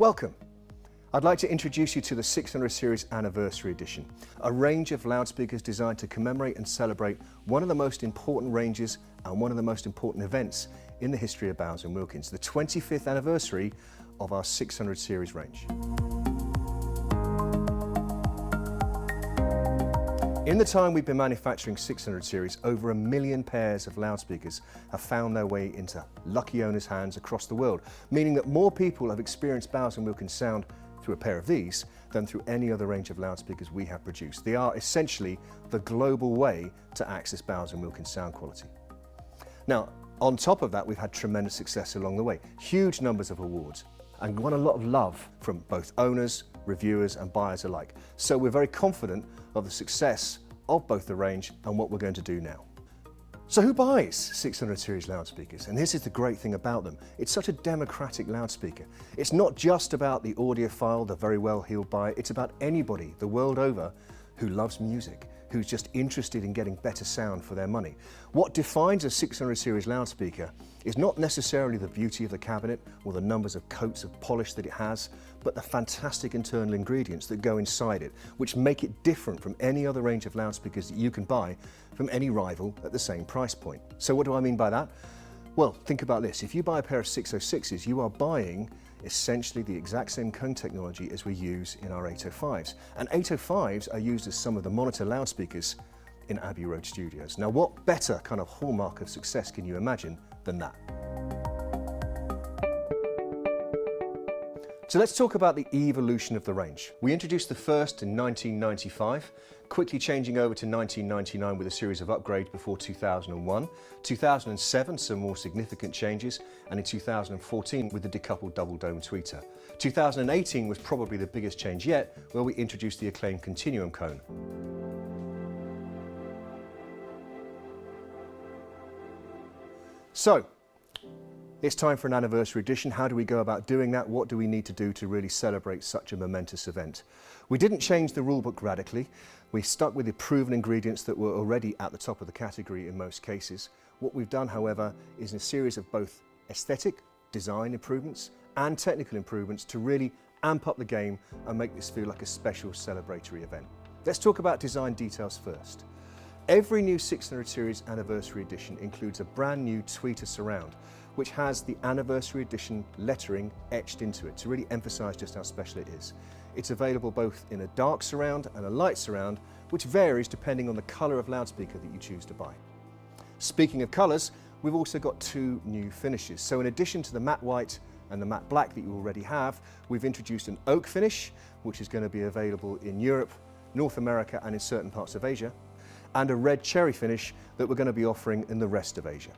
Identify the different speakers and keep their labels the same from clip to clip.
Speaker 1: Welcome. I'd like to introduce you to the 600 Series Anniversary Edition, a range of loudspeakers designed to commemorate and celebrate one of the most important ranges and one of the most important events in the history of Bowers&Wilkins, the 25th anniversary of our 600 Series range. In the time we've been manufacturing 600 Series, over 1 million pairs of loudspeakers have found their way into lucky owners' hands across the world, meaning that more people have experienced Bowers&Wilkins sound through a pair of these than through any other range of loudspeakers we have produced. They are essentially the global way to access Bowers&Wilkins sound quality. Now, on top of that, we've had tremendous success along the way, huge numbers of awards, and won a lot of love from both owners, reviewers and buyers alike. So we're very confident of the success of both the range and what we're going to do now. So who buys 600 Series loudspeakers? And this is the great thing about them. It's such a democratic loudspeaker. It's not just about the audiophile, the very well-heeled buyer. It's about anybody the world over who loves music, who's just interested in getting better sound for their money. What defines a 600 Series loudspeaker is not necessarily the beauty of the cabinet or the numbers of coats of polish that it has, but the fantastic internal ingredients that go inside it, which make it different from any other range of loudspeakers that you can buy from any rival at the same price point. So what do I mean by that? Well, think about this. If you buy a pair of 606s, you are buying essentially the exact same cone technology as we use in our 805s. And 805s are used as some of the monitor loudspeakers in Abbey Road Studios. Now, what better kind of hallmark of success can you imagine than that? So let's talk about the evolution of the range. We introduced the first in 1995, quickly changing over to 1999 with a series of upgrades before 2001, 2007 some more significant changes, and in 2014 with the decoupled double dome tweeter. 2018 was probably the biggest change yet, where we introduced the acclaimed continuum cone. So, it's time for an anniversary edition. How do we go about doing that? What do we need to do to really celebrate such a momentous event? We didn't change the rulebook radically. We stuck with the proven ingredients that were already at the top of the category in most cases. What we've done, however, is a series of both aesthetic, design improvements and technical improvements to really amp up the game and make this feel like a special celebratory event. Let's talk about design details first. Every new 600 Series Anniversary Edition includes a brand new tweeter surround, which has the Anniversary Edition lettering etched into it to really emphasize just how special it is. It's available both in a dark surround and a light surround, which varies depending on the color of loudspeaker that you choose to buy. Speaking of colors, we've also got two new finishes. So in addition to the matte white and the matte black that you already have, we've introduced an oak finish, which is going to be available in Europe, North America and in certain parts of Asia, and a red cherry finish that we're going to be offering in the rest of Asia.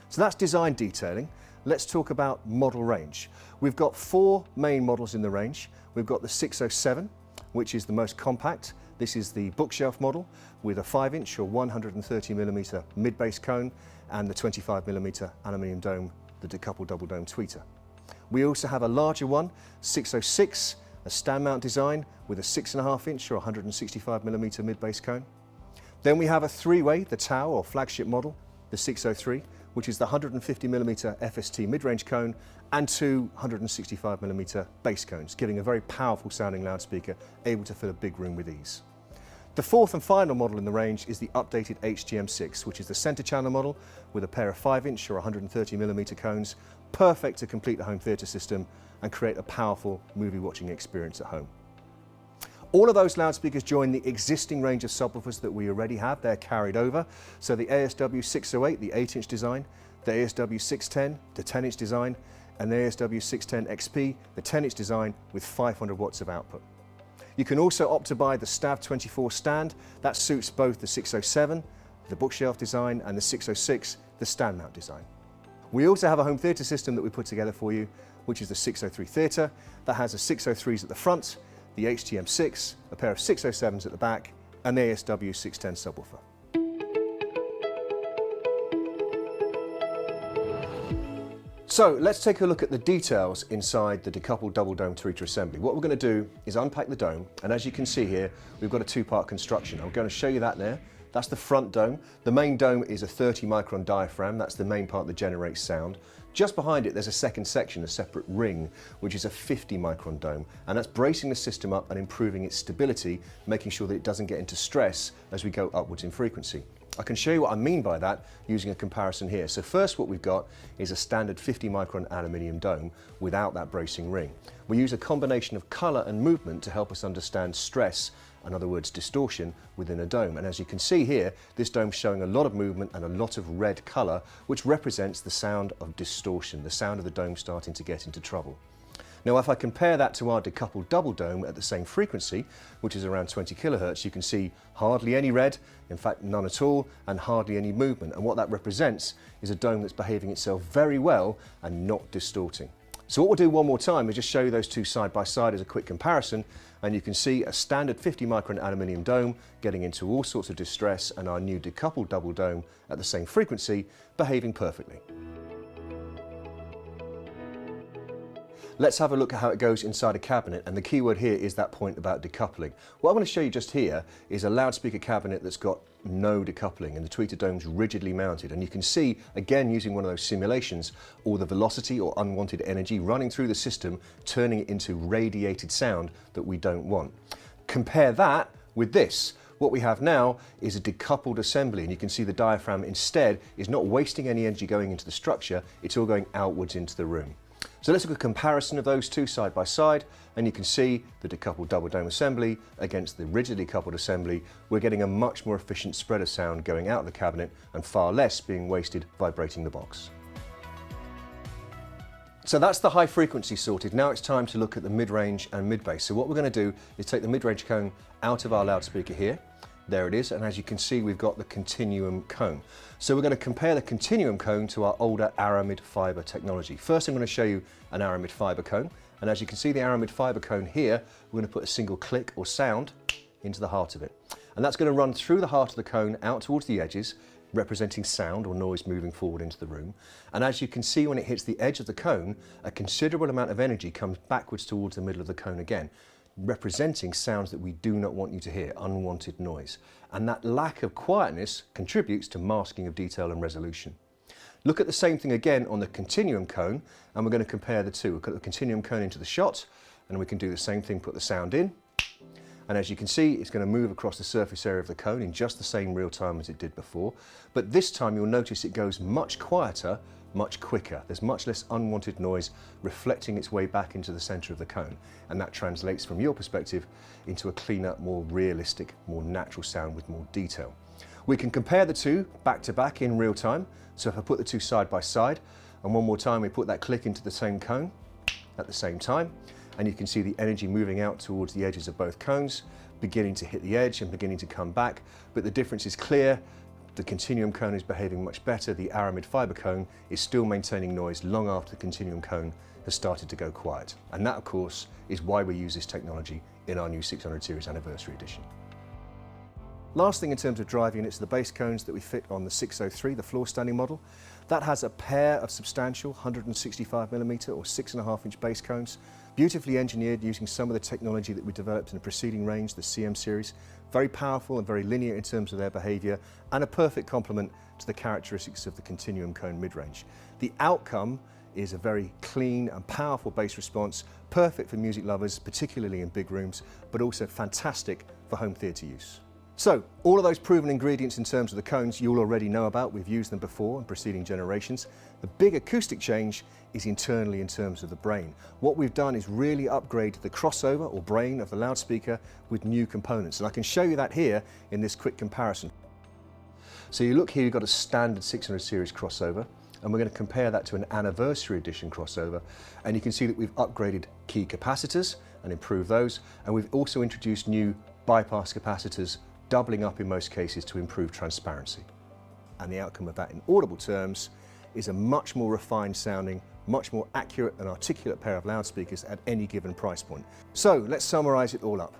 Speaker 1: So that's design detailing. Let's talk about model range. We've got 4 main models in the range. We've got the 607, which is the most compact. This is the bookshelf model with a 5-inch or 130mm mid-bass cone and the 25mm aluminium dome, the decoupled double dome tweeter. We also have a larger one, 606, a stand mount design with a 6.5-inch or 165mm mid-bass cone. Then we have a 3-way, the tower or flagship model, the 603, which is the 150mm FST mid-range cone and 2 165mm bass cones, giving a very powerful sounding loudspeaker able to fill a big room with ease. The 4th and final model in the range is the updated HGM6, which is the center channel model with a pair of 5-inch or 130mm cones, perfect to complete the home theater system and create a powerful movie watching experience at home. All of those loudspeakers join the existing range of subwoofers that we already have. They're carried over. So the ASW 608, the 8-inch design, the ASW 610, the 10-inch design, and the ASW 610 XP, the 10-inch design with 500 watts of output. You can also opt to buy the STAV 24 stand. That suits both the 607, the bookshelf design, and the 606, the stand mount design. We also have a home theater system that we put together for you, which is the 603 Theatre. That has a 603s at the front, the HGM6, a pair of 607s at the back, and the ASW 610 subwoofer. So let's take a look at the details inside the decoupled double dome tweeter assembly. What we're going to do is unpack the dome, and as you can see here, we've got a 2-part construction. I'm going to show you that there. That's the front dome. The main dome is a 30 micron diaphragm. That's the main part that generates sound. Just behind it, there's a second section, a separate ring, which is a 50 micron dome, and that's bracing the system up and improving its stability, making sure that it doesn't get into stress as we go upwards in frequency. I can show you what I mean by that using a comparison here. So first, what we've got is a standard 50 micron aluminium dome without that bracing ring. We use a combination of color and movement to help us understand stress, in other words distortion, within a dome. And as you can see here, this dome's showing a lot of movement and a lot of red color, which represents the sound of distortion, the sound of the dome starting to get into trouble. Now, if I compare that to our decoupled double dome at the same frequency, which is around 20 kilohertz, you can see hardly any red, in fact none at all, and hardly any movement. And what that represents is a dome that's behaving itself very well and not distorting. So what we'll do one more time is just show you those two side by side as a quick comparison, and you can see a standard 50 micron aluminium dome getting into all sorts of distress, and our new decoupled double dome at the same frequency behaving perfectly. Let's have a look at how it goes inside a cabinet, and the key word here is that point about decoupling. What I'm going to show you just here is a loudspeaker cabinet that's got no decoupling, and the tweeter dome's rigidly mounted, and you can see, again using one of those simulations, all the velocity or unwanted energy running through the system, turning it into radiated sound that we don't want. Compare that with this. What we have now is a decoupled assembly, and you can see the diaphragm instead is not wasting any energy going into the structure, it's all going outwards into the room. So let's look at a comparison of those two side by side, and you can see the decoupled double dome assembly against the rigidly coupled assembly. We're getting a much more efficient spread of sound going out of the cabinet and far less being wasted vibrating the box. So that's the high frequency sorted. Now it's time to look at the mid-range and mid-bass. So what we're going to do is take the mid-range cone out of our loudspeaker here. There it is, and as you can see, we've got the continuum cone. So we're going to compare the continuum cone to our older aramid fiber technology. First, I'm going to show you an aramid fiber cone, and as you can see the aramid fiber cone here, we're going to put a single click or sound into the heart of it. And that's going to run through the heart of the cone out towards the edges, representing sound or noise moving forward into the room. And as you can see, when it hits the edge of the cone, a considerable amount of energy comes backwards towards the middle of the cone again, representing sounds that we do not want you to hear, unwanted noise. And that lack of quietness contributes to masking of detail and resolution. Look at the same thing again on the continuum cone, and we're going to compare the two. We'll put the continuum cone into the shot, and we can do the same thing, put the sound in. And as you can see, it's going to move across the surface area of the cone in just the same real time as it did before. But this time you'll notice it goes much quieter, much quicker. There's much less unwanted noise reflecting its way back into the center of the cone. And that translates from your perspective into a cleaner, more realistic, more natural sound with more detail. We can compare the two back to back in real time. So if I put the two side by side, and one more time we put that click into the same cone at the same time, and you can see the energy moving out towards the edges of both cones, beginning to hit the edge and beginning to come back. But the difference is clear. The continuum cone is behaving much better. The aramid fiber cone is still maintaining noise long after the continuum cone has started to go quiet. And that, of course, is why we use this technology in our new 600 series anniversary edition. Last thing in terms of drive units are the base cones that we fit on the 603, the floor standing model. That has a pair of substantial 165mm or 6.5-inch base cones, beautifully engineered using some of the technology that we developed in the preceding range, the CM series. Very powerful and very linear in terms of their behavior, and a perfect complement to the characteristics of the continuum cone mid-range. The outcome is a very clean and powerful bass response, perfect for music lovers, particularly in big rooms, but also fantastic for home theatre use. So, all of those proven ingredients in terms of the cones you'll already know about. We've used them before in preceding generations. The big acoustic change is internally in terms of the brain. What we've done is really upgrade the crossover or brain of the loudspeaker with new components, and I can show you that here in this quick comparison. So you look here, you've got a standard 600 series crossover, and we're going to compare that to an anniversary edition crossover, and you can see that we've upgraded key capacitors and improved those, and we've also introduced new bypass capacitors, doubling up in most cases to improve transparency. And the outcome of that in audible terms is a much more refined sounding, much more accurate and articulate pair of loudspeakers at any given price point. So let's summarize it all up.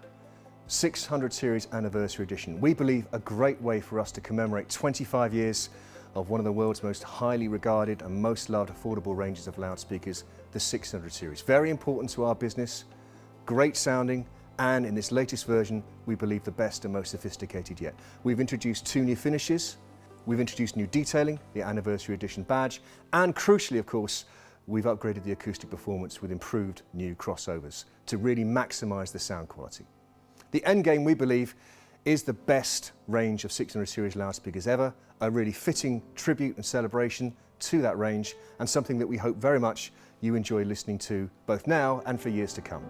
Speaker 1: 600 series anniversary edition. We believe a great way for us to commemorate 25 years of one of the world's most highly regarded and most loved affordable ranges of loudspeakers, the 600 series. Very important to our business, great sounding, and in this latest version, we believe the best and most sophisticated yet. We've introduced two new finishes, We've introduced new detailing, the anniversary edition badge, and crucially, of course, we've upgraded the acoustic performance with improved new crossovers to really maximise the sound quality. The end game, we believe, is the best range of 600 series loudspeakers ever, a really fitting tribute and celebration to that range, and something that we hope very much you enjoy listening to both now and for years to come.